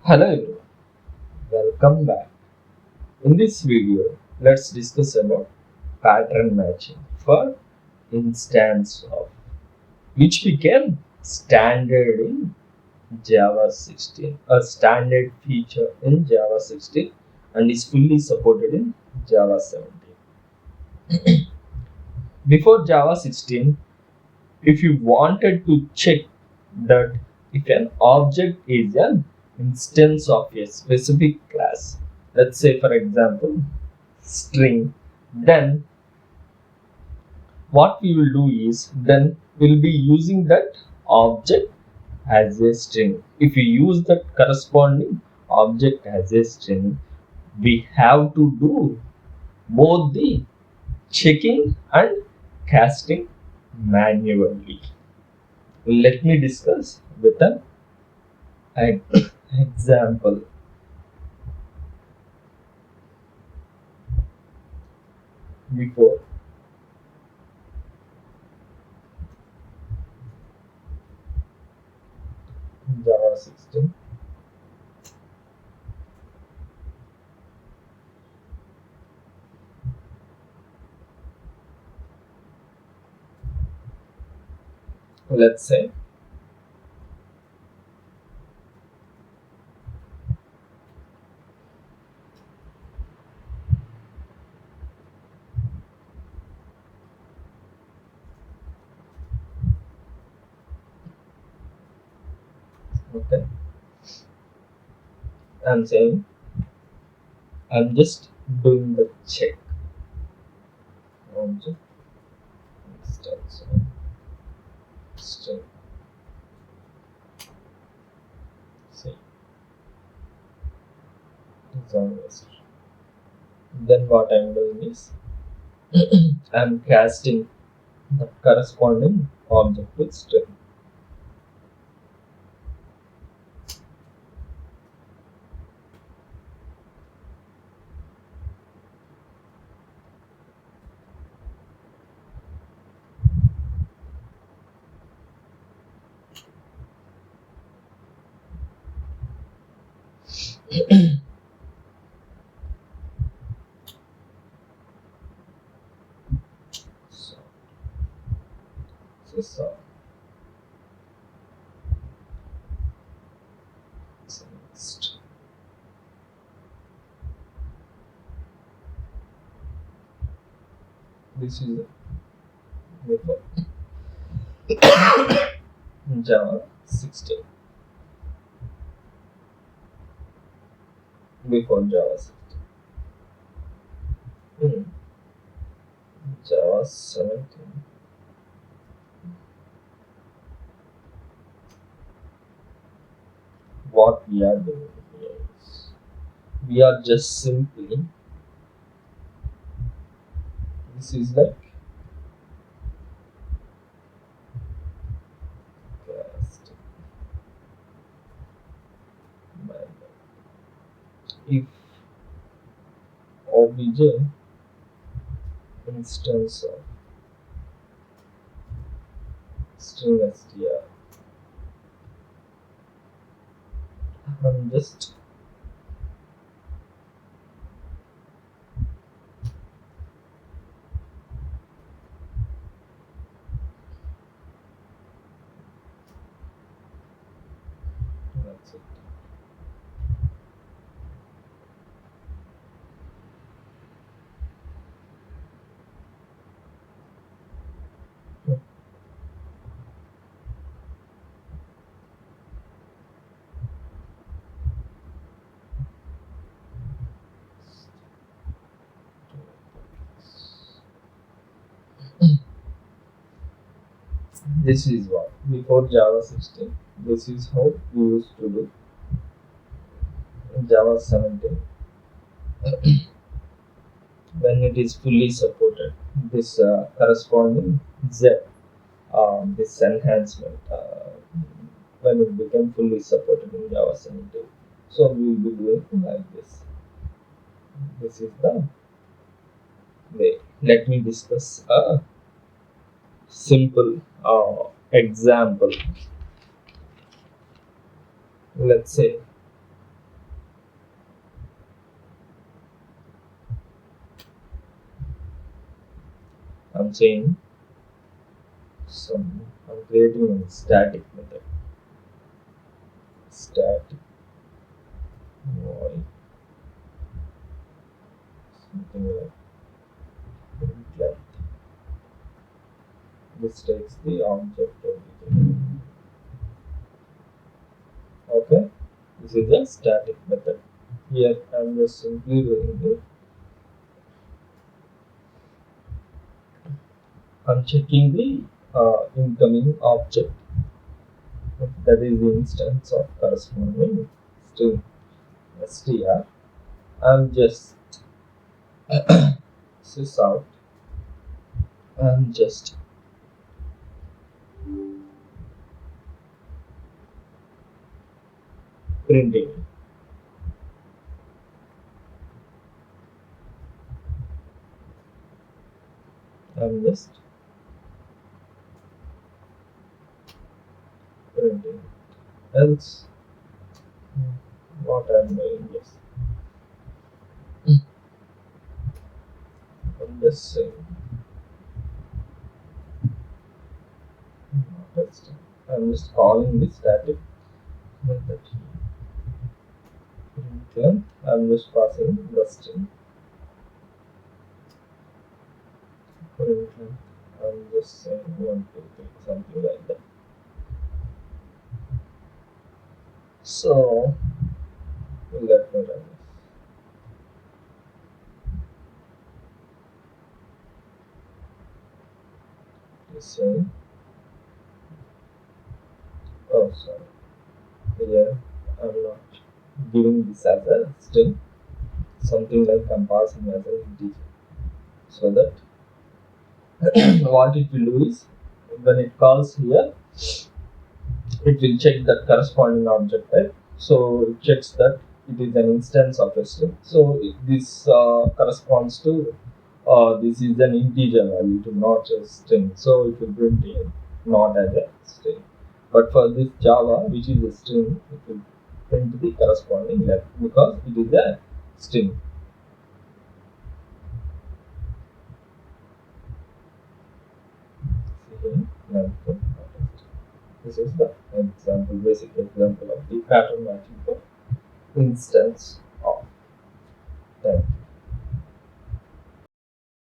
Hello everyone, welcome back. In this video, let's discuss about pattern matching for instance of, which became standard in Java 16, a standard feature in Java 16 and is fully supported in Java 17. Before Java 16, if you wanted to check that if an object is an instance of a specific class, let's say for example string, then what we will do is then we'll be using that object as a string. If we use that corresponding object as a string, we have to do both the checking and casting manually. Let me discuss with an example. Before Java 16, let's say okay, I'm saying I'm just doing the check object instance of string. See, it's always. Then what I'm doing is I'm casting the corresponding object with string. So, so next. This is before Java 16. Before Java 16. Java 17. What we are doing here is we are just simply, this is like cast manual. If obj instance of string str, I'm just that's it. This is what before Java 16. This is how we used to do in Java 17. When it is fully supported, this corresponding Z, this enhancement, when it became fully supported in Java 17. So we will be doing like this. This is the way. Let me discuss a simple example. Let's say saying I'm creating a static method. Static void something like print length. This takes the object everything. Okay, this is a static method. Here I'm just simply doing it. I'm checking the incoming object, that is the instance of corresponding string str. I'm just sys out. I'm just printing. I'm just printing. Else, what I'm doing is I'm just saying text. I'm just calling the static method. Print length. I'm just passing the string. Print length. I'm just saying 1, 2, 3, something like that. So let me run this. Just saying. Oh, sorry. Here I'm not giving this as a string. Something like I'm passing as an integer. So that what it will do is when it calls here, it will check that corresponding object type. So it checks that it is an instance of a string. So this corresponds to this is an integer value to not a string. So it will print it not as a string. But for this Java, which is a string, it will print the corresponding length because it is a string. This is the example, basic example of the pattern matching for instance.